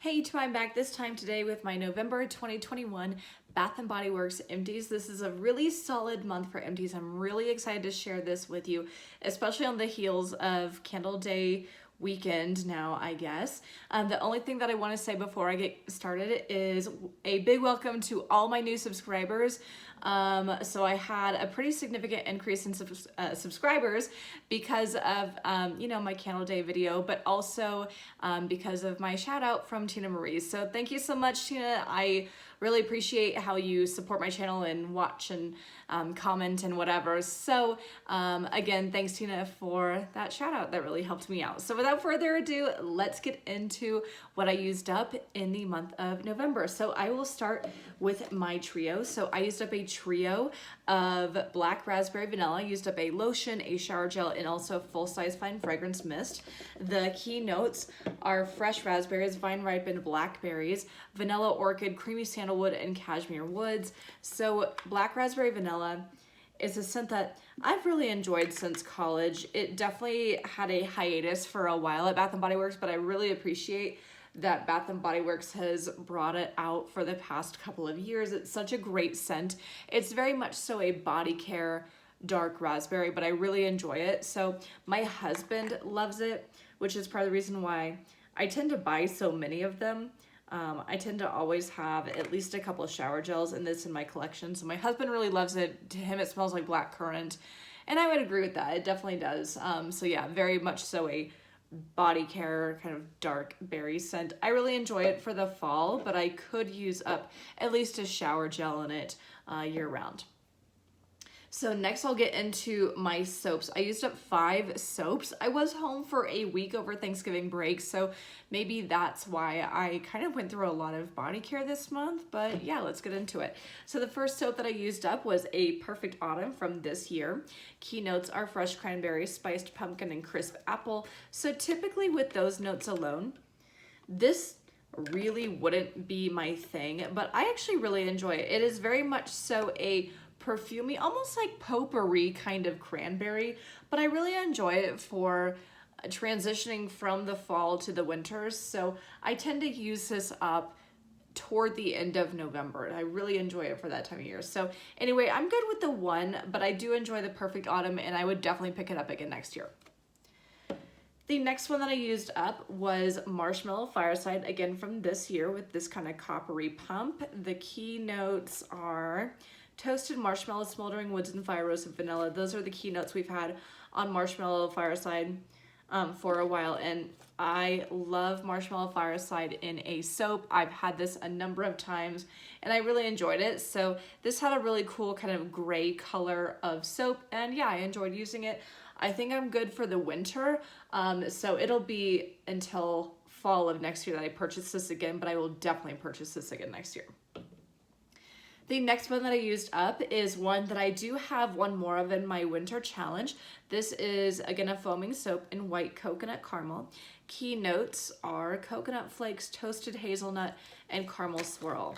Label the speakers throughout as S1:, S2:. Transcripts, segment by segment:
S1: Hey, I'm back this time today with my November 2021 Bath & Body Works Empties. This is a really solid month for Empties. I'm really excited to share this with you, especially on the heels of Candle Day weekend now, I guess. The only thing that I want to say before I get started is a big welcome to all my new subscribers. So I had a pretty significant increase in subscribers because of, my Candle Day video, but also because of my shout out from Tina Marie. So thank you so much, Tina. I really appreciate how you support my channel and watch and comment and whatever. So again, thanks Tina for that shout out. That really helped me out. So without further ado, let's get into what I used up in the month of November. So I will start with my trio. So I used up a trio of black raspberry vanilla. I used up a lotion, a shower gel, and also full-size fine fragrance mist. The key notes are fresh raspberries, vine ripened blackberries, vanilla orchid, creamy sandalwood, and cashmere woods. So black raspberry vanilla is a scent that I've really enjoyed since college. It definitely had a hiatus for a while at Bath & Body Works, but I really appreciate that Bath & Body Works has brought it out for the past couple of years. It's such a great scent. It's very much so a body care dark raspberry, but I really enjoy it. So my husband loves it, which is part of the reason why I tend to buy so many of them. I tend to always have at least a couple of shower gels in my collection. So my husband really loves it. To him, it smells like blackcurrant. And I would agree with that. It definitely does. So yeah, very much so a body care kind of dark berry scent. I really enjoy it for the fall, but I could use up at least a shower gel in it year round. So next I'll get into my soaps. I used up 5 soaps. I was home for a week over Thanksgiving break, so maybe that's why I kind of went through a lot of body care this month, but yeah, let's get into it. So the first soap that I used up was a Perfect Autumn from this year. Key notes are fresh cranberry, spiced pumpkin, and crisp apple. So typically with those notes alone, this really wouldn't be my thing, but I actually really enjoy it. It is very much so a perfumey, almost like potpourri kind of cranberry, but I really enjoy it for transitioning from the fall to the winters. So I tend to use this up toward the end of November. I really enjoy it for that time of year. So anyway, I'm good with the one, but I do enjoy the Perfect Autumn, and I would definitely pick it up again next year. The next one that I used up was Marshmallow Fireside, again from this year with this kind of coppery pump. The key notes are toasted marshmallow, smoldering woods, and fire roasted vanilla. Those are the key notes we've had on Marshmallow Fireside for a while, and I love Marshmallow Fireside in a soap. I've had this a number of times, and I really enjoyed it. So this had a really cool kind of gray color of soap, and yeah, I enjoyed using it. I think I'm good for the winter, so it'll be until fall of next year that I purchase this again, but I will definitely purchase this again next year. The next one that I used up is one that I do have one more of in my winter challenge. This is, again, a foaming soap in white coconut caramel. Key notes are coconut flakes, toasted hazelnut, and caramel swirl.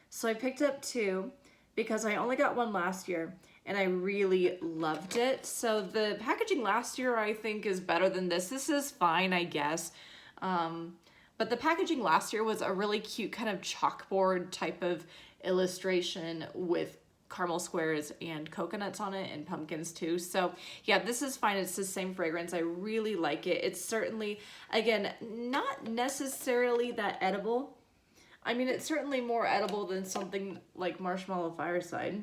S1: So I picked up 2 because I only got one last year, and I really loved it. So the packaging last year, I think, is better than this. This is fine, I guess. But the packaging last year was a really cute kind of chalkboard type of illustration with caramel squares and coconuts on it and pumpkins too. So yeah, this is fine. It's the same fragrance. I really like it. It's certainly, again, not necessarily that edible. I mean, it's certainly more edible than something like Marshmallow Fireside.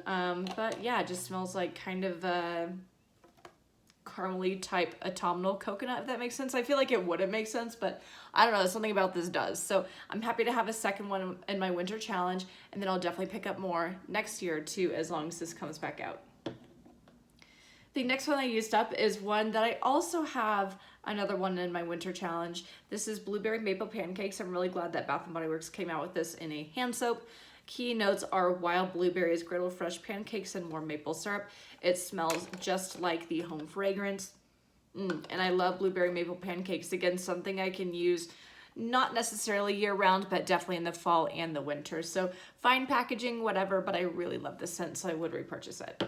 S1: But yeah, it just smells like kind of caramely type autumnal coconut, if that makes sense. I feel like it wouldn't make sense, but I don't know, something about this does. So I'm happy to have a second one in my winter challenge, and then I'll definitely pick up more next year too, as long as this comes back out. The next one I used up is one that I also have another one in my winter challenge. This is Blueberry Maple Pancakes. I'm really glad that Bath & Body Works came out with this in a hand soap. Key notes are wild blueberries, griddled fresh pancakes, and warm maple syrup. It smells just like the home fragrance. And I love blueberry maple pancakes. Again, something I can use not necessarily year round, but definitely in the fall and the winter. So fine packaging, whatever, but I really love the scent, so I would repurchase it.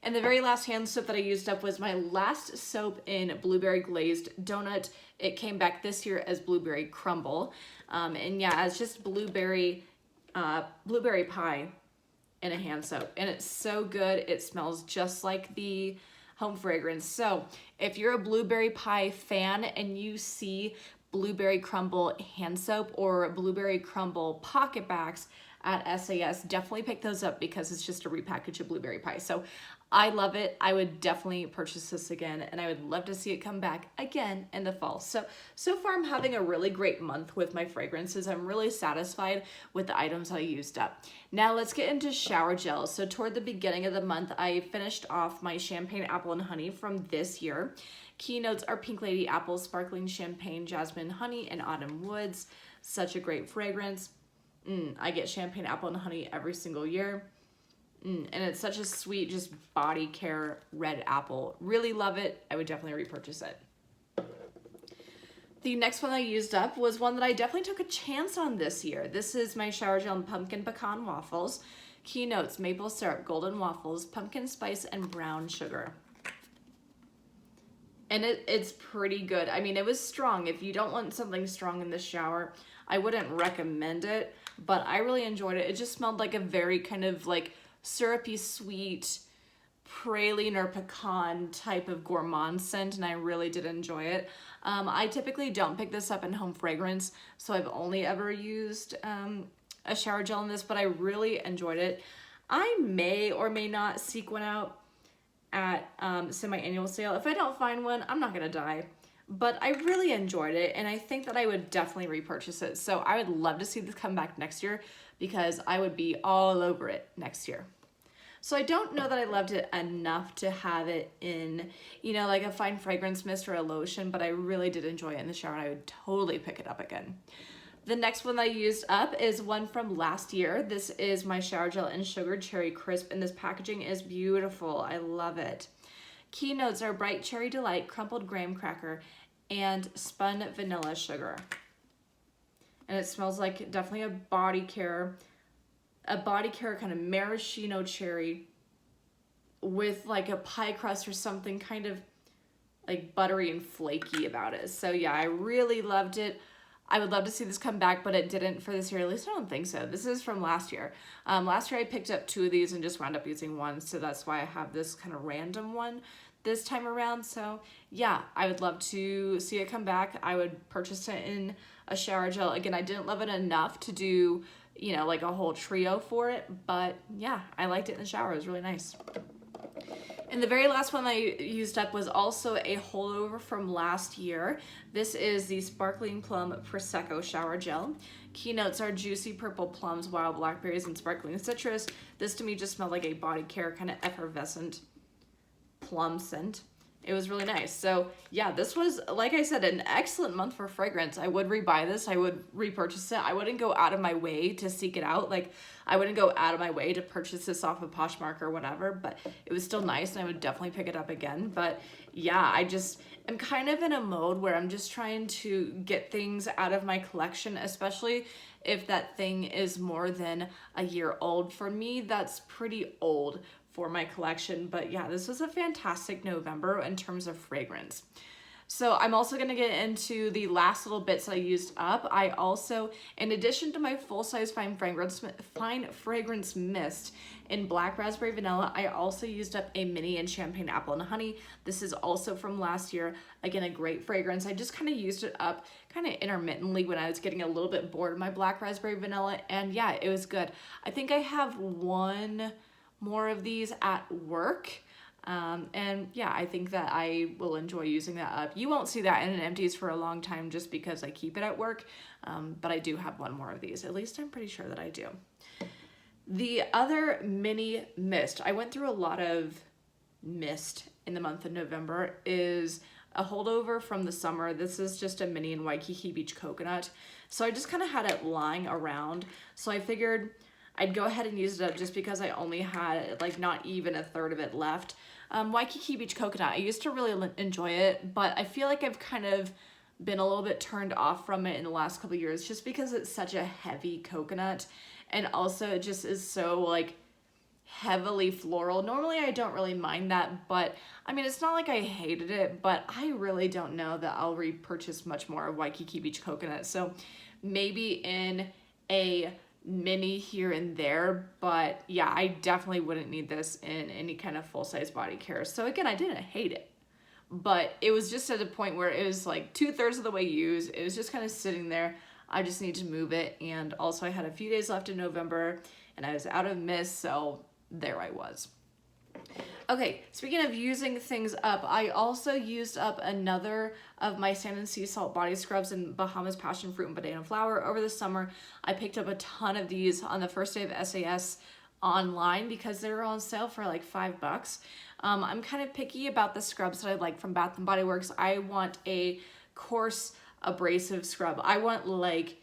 S1: And the very last hand soap that I used up was my last soap in Blueberry Glazed Donut. It came back this year as Blueberry Crumble. And yeah, it's just blueberry pie in a hand soap. And it's so good. It smells just like the home fragrance. So if you're a blueberry pie fan and you see Blueberry Crumble hand soap or Blueberry Crumble pocket bags at SAS, definitely pick those up because it's just a repackage of blueberry pie. So I love it. I would definitely purchase this again, and I would love to see it come back again in the fall. So far I'm having a really great month with my fragrances. I'm really satisfied with the items I used up. Now let's get into shower gels. So toward the beginning of the month, I finished off my Champagne Apple and Honey from this year. Keynotes are Pink Lady Apple, Sparkling Champagne, Jasmine Honey, and Autumn Woods. Such a great fragrance. I get Champagne Apple and Honey every single year. And it's such a sweet, just body care red apple. Really love it. I would definitely repurchase it. The next one I used up was one that I definitely took a chance on this year. This is my shower gel and pumpkin pecan waffles. Keynotes, maple syrup, golden waffles, pumpkin spice, and brown sugar. And it's pretty good. I mean, it was strong. If you don't want something strong in the shower, I wouldn't recommend it, but I really enjoyed it. It just smelled like a very kind of like syrupy sweet praline or pecan type of gourmand scent, and I really did enjoy it. I typically don't pick this up in home fragrance, so I've only ever used a shower gel in this, but I really enjoyed it. I may or may not seek one out at semi-annual sale. If I don't find one, I'm not gonna die. But I really enjoyed it, and I think that I would definitely repurchase it. So I would love to see this come back next year because I would be all over it next year. So I don't know that I loved it enough to have it in, you know, like a fine fragrance mist or a lotion, but I really did enjoy it in the shower, and I would totally pick it up again. The next one that I used up is one from last year. This is my shower gel in Sugar Cherry Crisp, and this packaging is beautiful. I love it. Keynotes are Bright Cherry Delight, Crumpled Graham Cracker, and Spun Vanilla Sugar. And it smells like definitely a body care kind of maraschino cherry with like a pie crust or something kind of like buttery and flaky about it. So yeah, I really loved it. I would love to see this come back, but it didn't for this year. At least I don't think so. This is from last year. Last year I picked up 2 of these and just wound up using one, so that's why I have this kind of random one this time around. So yeah, I would love to see it come back. I would purchase it in a shower gel. Again, I didn't love it enough to do, you know, like a whole trio for it, but yeah, I liked it in the shower. It was really nice. And the very last one I used up was also a holdover from last year. This is the Sparkling Plum Prosecco Shower Gel. Keynotes are Juicy Purple Plums, Wild Blackberries, and Sparkling Citrus. This to me just smelled like a body care kind of effervescent plum scent. It was really nice. So yeah, this was, like I said, an excellent month for fragrance. I would rebuy this. I would repurchase it. I wouldn't go out of my way to seek it out. Like, I wouldn't go out of my way to purchase this off of Poshmark or whatever, but it was still nice and I would definitely pick it up again. But yeah, I just am kind of in a mode where I'm just trying to get things out of my collection, especially if that thing is more than a year old. For me, that's pretty old for my collection. But yeah, this was a fantastic November in terms of fragrance. So I'm also going to get into the last little bits I used up. I also, in addition to my full-size fine fragrance mist in Black Raspberry Vanilla, I also used up a mini in Champagne Apple and Honey. This is also from last year. Again, a great fragrance. I just kind of used it up kind of intermittently when I was getting a little bit bored of my Black Raspberry Vanilla. And yeah, it was good. I think I have one more of these at work. And yeah, I think that I will enjoy using that up. You won't see that in an Empties for a long time just because I keep it at work, but I do have one more of these. At least I'm pretty sure that I do. The other mini mist, I went through a lot of mist in the month of November, is a holdover from the summer. This is just a mini in Waikiki Beach Coconut. So I just kind of had it lying around. So I figured I'd go ahead and use it up just because I only had like not even a third of it left. Waikiki Beach Coconut, I used to really enjoy it, but I feel like I've kind of been a little bit turned off from it in the last couple of years just because it's such a heavy coconut, and also it just is so like heavily floral. Normally I don't really mind that, but I mean, it's not like I hated it, but I really don't know that I'll repurchase much more of Waikiki Beach Coconut. So maybe in a mini here and there, but yeah, I definitely wouldn't need this in any kind of full-size body care. So again, I didn't hate it, but it was just at a point where it was like 2/3 of the way used. It was just kind of sitting there. I just need to move it. And also I had a few days left in November and I was out of mist, so there I was. Okay, speaking of using things up, I also used up another of my Sand and Sea Salt body scrubs in Bahamas Passion Fruit and Banana Flower over the summer. I picked up a ton of these on the first day of SAS online because they were on sale for like $5. I'm kind of picky about the scrubs that I like from Bath and Body Works. I want a coarse abrasive scrub. I want like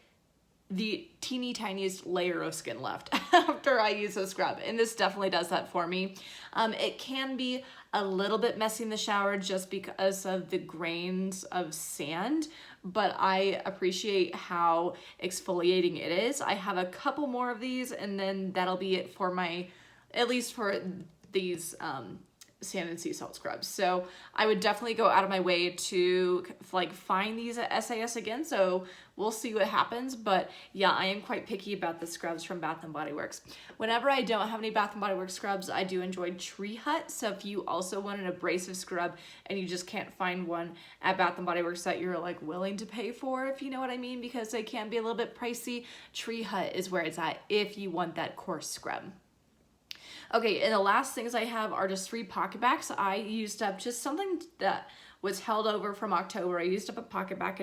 S1: the teeny tiniest layer of skin left after I use a scrub, and this definitely does that for me. It can be a little bit messy in the shower just because of the grains of sand, but I appreciate how exfoliating it is. I have a couple more of these, and then that'll be it for my, at least for these Sand and Sea Salt scrubs. So I would definitely go out of my way to like find these at SAS again, so we'll see what happens. But yeah, I am quite picky about the scrubs from Bath and Body Works. Whenever I don't have any Bath and Body Works scrubs, I do enjoy Tree Hut. So if you also want an abrasive scrub and you just can't find one at Bath and Body Works that you're like willing to pay for, if you know what I mean, because they can be a little bit pricey, Tree Hut is where it's at if you want that coarse scrub. Okay, and the last things I have are just 3 PocketBacs. I used up just something that was held over from October. I used up a PocketBac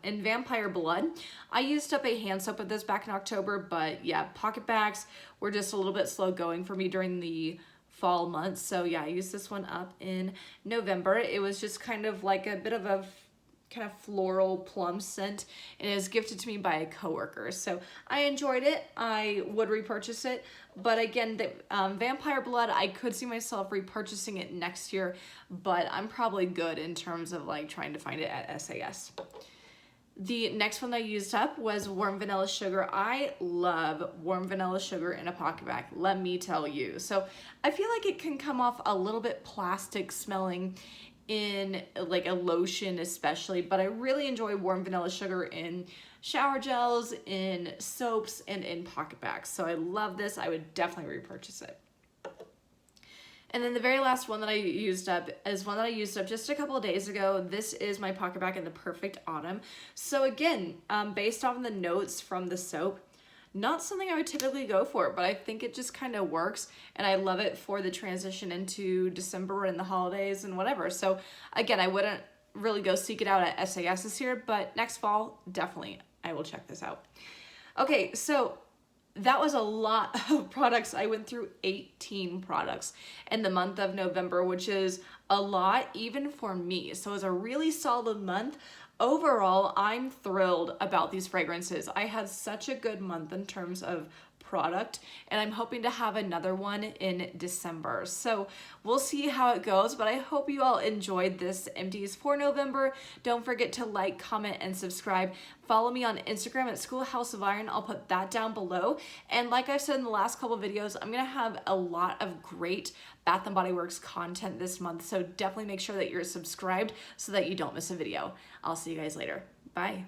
S1: in Vampire Blood. I used up a hand soap of this back in October, but yeah, PocketBacs were just a little bit slow going for me during the fall months. So yeah, I used this one up in November. It was just kind of like a bit of a kind of floral plum scent, and it was gifted to me by a coworker. So I enjoyed it. I would repurchase it, but again, the Vampire Blood, I could see myself repurchasing it next year, but I'm probably good in terms of like trying to find it at SAS. The next one that I used up was Warm Vanilla Sugar. I love Warm Vanilla Sugar in a PocketBac, let me tell you. So I feel like it can come off a little bit plastic smelling in like a lotion especially, but I really enjoy Warm Vanilla Sugar in shower gels, in soaps, and in PocketBacs. So I love this. I would definitely repurchase it. And then the very last one that I used up is one that I used up just a couple of days ago. This is my PocketBac in the Perfect Autumn. So again, based on the notes from the soap, not something I would typically go for, but I think it just kind of works, and I love it for the transition into December and the holidays and whatever. So again, I wouldn't really go seek it out at SAS this year, but next fall, definitely, I will check this out. Okay, so that was a lot of products. I went through 18 products in the month of November, which is a lot even for me. So it was a really solid month. Overall, I'm thrilled about these fragrances. I had such a good month in terms of product, and I'm hoping to have another one in December. So we'll see how it goes, but I hope you all enjoyed this Empties for November. Don't forget to like, comment, and subscribe. Follow me on Instagram at Schoolhouse of Iron. I'll put that down below. And like I said in the last couple of videos, I'm gonna have a lot of great Bath and Body Works content this month, so definitely make sure that you're subscribed so that you don't miss a video. I'll see you guys later. Bye.